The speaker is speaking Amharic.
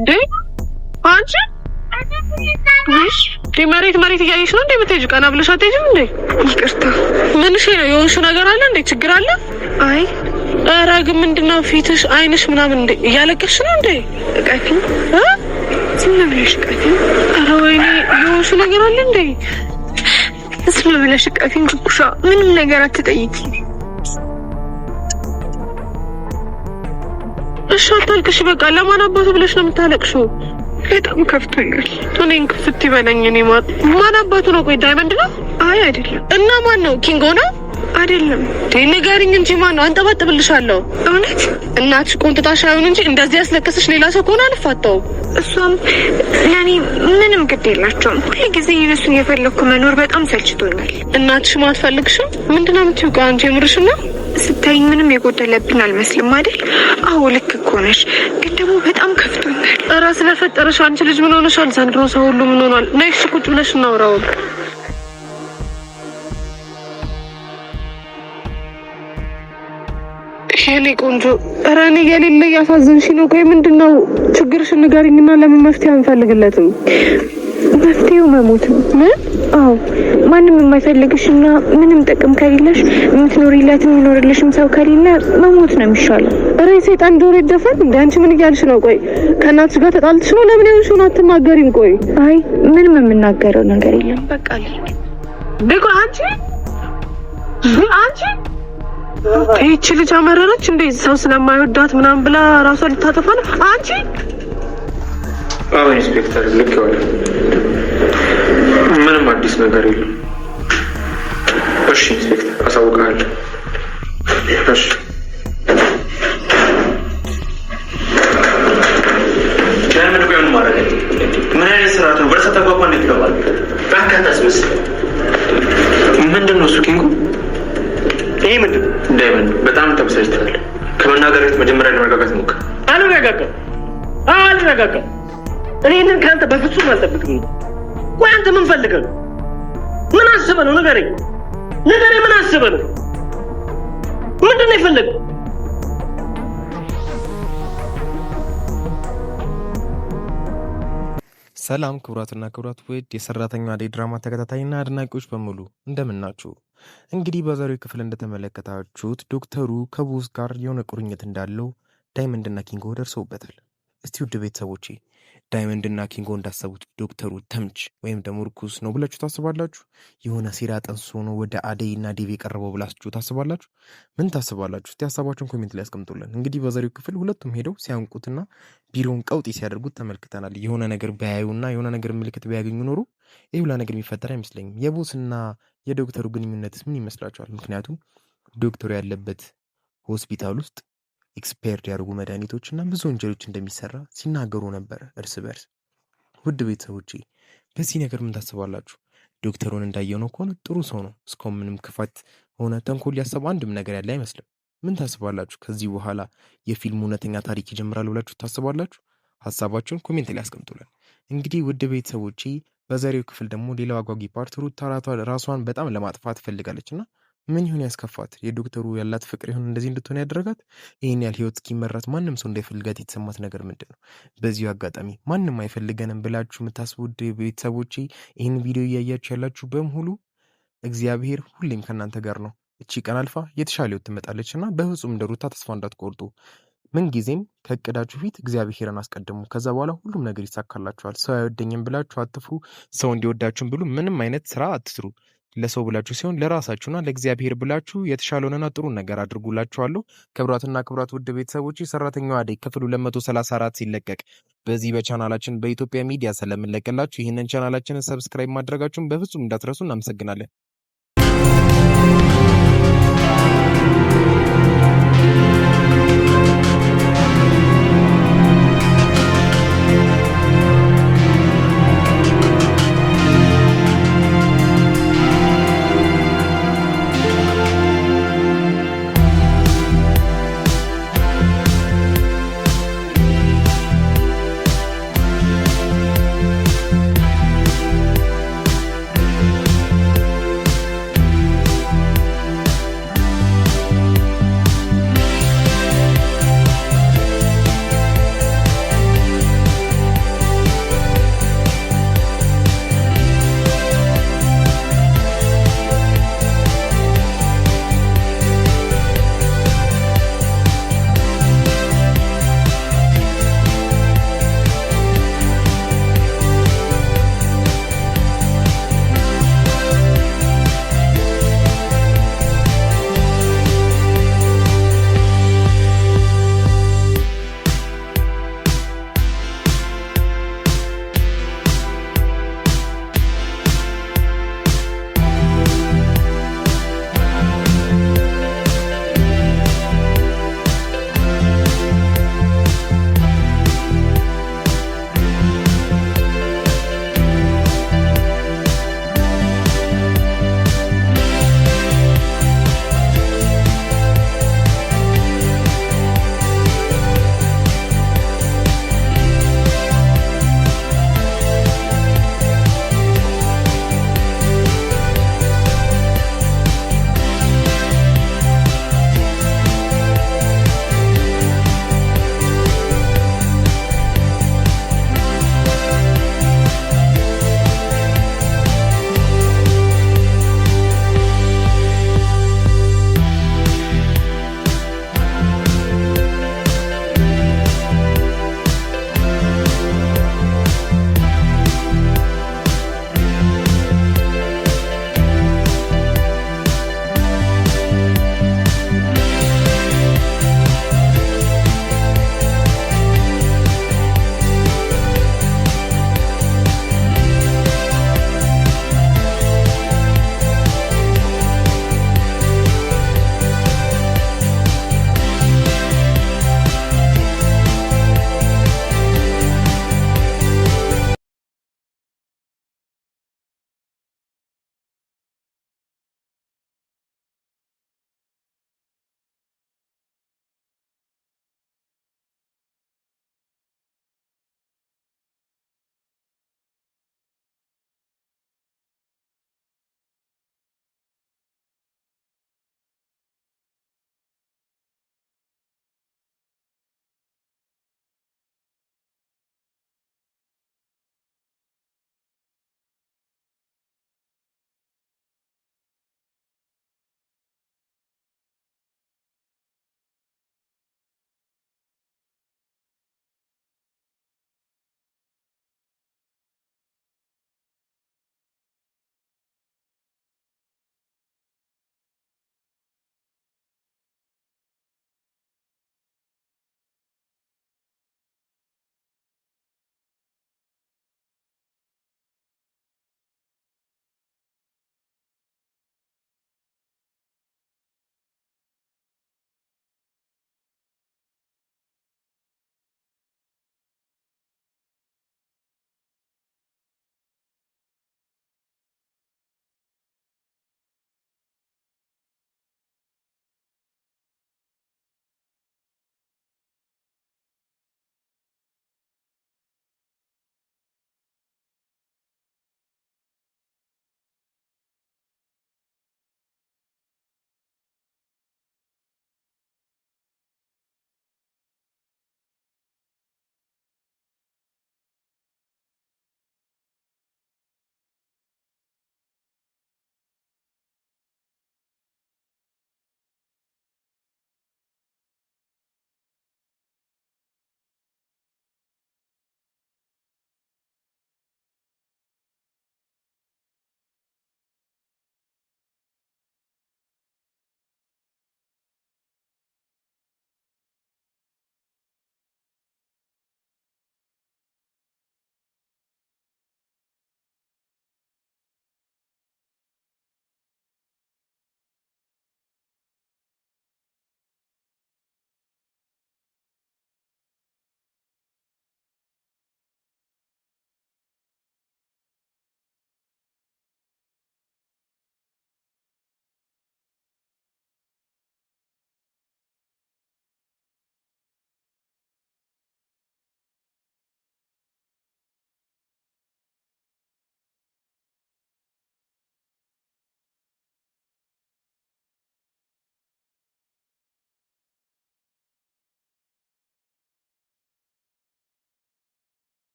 ዴ አንቺ መሬት እያየሽ ነው እንዴ የምትሄጂው? ቀና ብለሽ አትሄጂም እንዴ? ይቅርታ። ምንሽ ነው? የሆንሽው ነገር አለ እንዴ? ችግር አለ? አይ ኧረ ግን ምንድነው ፊትሽ፣ አይንሽ ምናምን እንዴ? እያለቀሽ ነው እንዴ? እቀፊኝ ዝም ብለሽ እቀፊኝ። ኧረ ወይኔ የሆንሽው ነገር አለ እንዴ? ዝም ብለሽ እቀፊኝ ኩኩሻ፣ ምንም ነገር አትጠይቂ። እሺ አታልቅሽ በቃ። ለማን አባቱ ብለሽ ነው የምታለቅሽው? በጣም ከፍቶኛል። እኔን ክፍት ይበለኝ። እኔ ማን አባቱ ነው? ቆይ ዳይመንድ ነው? አይ አይደለም። እና ማን ነው? ኪንጎ ነው? አይደለም። ንገሪኝ እንጂ ማን ነው? አንጠባጥብልሻለሁ። እውነት እናትሽ ቆንጥጣሽ አይሆን እንጂ እንደዚህ ያስለቀሰሽ ሌላ ሰው ከሆነ አልፋታውም። እሷም ለኔ ምንም ግድ የላቸውም። ሁሉ ጊዜ እነሱን የፈለኩ መኖር በጣም ሰልችቶኛል። እናትሽ አትፈልግሽም? ምንድን ነው የምትይው? አንቺ የምርሽን ነው? ስታይኝ ምንም የጎደለብኝ አልመስልም አይደል? አዎ ልክ እኮ ነሽ፣ ግን ደግሞ በጣም ከፍቶኛል። ኧረ ስለፈጠረሽ አንቺ ልጅ ምን ሆነሻል? ዘንድሮ ሰው ሁሉ ምን ሆኗል? ነይ እሺ ቁጭ ብለሽ እናውራው። የኔ ቆንጆ፣ ኧረ እኔ የሌለ እያሳዘንሽ ነው። ቆይ ምንድን ነው ችግርሽን ንገሪኝና ለምን መፍትሄ አንፈልግለትም? መፍትሄው መሞት ነው። ምን? አዎ ማንም የማይፈልግሽና ምንም ጥቅም ከሌለሽ የምትኖሪለት የሚኖርልሽም ሰው ከሌለ መሞት ነው የሚሻለው። ኧረ ሰይጣን ጆሮ ይደፈን እንዴ! አንቺ ምን እያልሽ ነው? ቆይ ከእናትሽ ጋር ተጣልተሽ ነው? ለምን ይሁንሽውን አትናገሪም? ቆይ አይ ምንም የምናገረው ነገር የለም። በቃ ደቆ አንቺ ይህቺ ልጅ አመረረች እንዴ? ሰው ስለማይወዳት ምናምን ብላ ራሷን ልታጠፋ ነው። አንቺ አዎ ኢንስፔክተር ልክ ይዋል። ምንም አዲስ ነገር የለም። እሺ ኢንስፔክተር አሳውቃለሁ። እሺ ምን ቆየን ማለት ምን አይነት ስርዓት ነው? በርሰ ተጓጓ እንዴት ይገባል? ባካታስ ምስል ምንድን ነው እሱ? ኪንጎ ይሄ ምንድን ዳይመንድ በጣም ተበሳጭተሃል። ከመናገር በፊት መጀመሪያ ለመረጋጋት ሞክር። አልረጋጋም። እኔን ከአንተ በፍጹም አልጠብቅም። ቆይ አንተ ምን ፈልገህ ነው? ምን አስበህ ነው? ንገረኝ። ምን አስበህ ነው? ምንድን ነው የፈለገው? ሰላም ክቡራትና ክቡራት ውድ የሰራተኛዋ አደይ ድራማ ተከታታይና አድናቂዎች በሙሉ እንደምናችሁ። እንግዲህ በዛሬው ክፍል እንደተመለከታችሁት ዶክተሩ ከቦስ ጋር የሆነ ቁርኝት እንዳለው ዳይመንድና ኪንጎ ደርሰውበታል። እስቲ ውድ ቤተሰቦቼ ዳይመንድና ኪንጎ እንዳሰቡት ዶክተሩ ተምች ወይም ደግሞ ርኩስ ነው ብላችሁ ታስባላችሁ? የሆነ ሴራ ጠንስሶ ነው ወደ አደይና ዴቭ የቀረበው ብላችሁ ታስባላችሁ? ምን ታስባላችሁ? እስቲ ሀሳባችሁን ኮሜንት ላይ ያስቀምጡልን። እንግዲህ በዛሬው ክፍል ሁለቱም ሄደው ሲያንቁትና ቢሮውን ቀውጢ ሲያደርጉት ተመልክተናል። የሆነ ነገር ቢያዩና የሆነ ነገር ምልክት ቢያገኙ ኖሮ ይህ ሁላ ነገር የሚፈጠር አይመስለኝም። የቦስና የዶክተሩ ግንኙነትስ ምን ይመስላችኋል? ምክንያቱም ዶክተሩ ያለበት ሆስፒታል ውስጥ ኤክስፓየርድ ያደርጉ መድኃኒቶች እና ብዙ ወንጀሎች እንደሚሰራ ሲናገሩ ነበር እርስ በርስ። ውድ ቤተሰቦቼ በዚህ ነገር ምን ታስባላችሁ? ዶክተሩን እንዳየነው ከሆነ ጥሩ ሰው ነው። እስካሁን ምንም ክፋት ሆነ ተንኮል ያሰበ አንድም ነገር ያለ አይመስልም። ምን ታስባላችሁ? ከዚህ በኋላ የፊልሙ እውነተኛ ታሪክ ይጀምራል ብላችሁ ታስባላችሁ? ሀሳባችሁን ኮሜንት ላይ አስቀምጡልን። እንግዲህ ውድ ቤተሰቦቼ በዛሬው ክፍል ደግሞ ሌላው አጓጊ ፓርት ሩታ ራሷን በጣም ለማጥፋት ፈልጋለች እና ምን ይሁን ያስከፋት? የዶክተሩ ያላት ፍቅር ይሁን እንደዚህ እንድትሆን ያደረጋት? ይህን ያህል ህይወት እስኪመራት ማንም ሰው እንዳይፈልጋት የተሰማት ነገር ምንድን ነው? በዚሁ አጋጣሚ ማንም አይፈልገንም ብላችሁ የምታስቡት ቤተሰቦቼ ይህን ቪዲዮ እያያችሁ ያላችሁ በሙሉ እግዚአብሔር ሁሌም ከእናንተ ጋር ነው። እቺ ቀን አልፋ የተሻለ ህይወት ትመጣለች እና በፍጹም እንደ ሩታ ተስፋ እንዳትቆርጡ። ምን ጊዜም ከእቅዳችሁ ፊት እግዚአብሔርን አስቀድሙ። ከዛ በኋላ ሁሉም ነገር ይሳካላችኋል። ሰው አይወደኝም ብላችሁ አትፍሩ። ሰው እንዲወዳችሁም ብሉ ምንም አይነት ስራ አትስሩ። ለሰው ብላችሁ ሲሆን ለራሳችሁና ለእግዚአብሔር ብላችሁ የተሻለውንና ጥሩ ነገር አድርጉላችኋለሁ። ክቡራትና ክቡራት ውድ ቤተሰቦች ሰራተኛዋ አደይ ክፍል 234 ሲለቀቅ በዚህ በቻናላችን በኢትዮጵያ ሚዲያ ስለምንለቅላችሁ ይህንን ቻናላችንን ሰብስክራይብ ማድረጋችሁን በፍጹም እንዳትረሱ። እናመሰግናለን።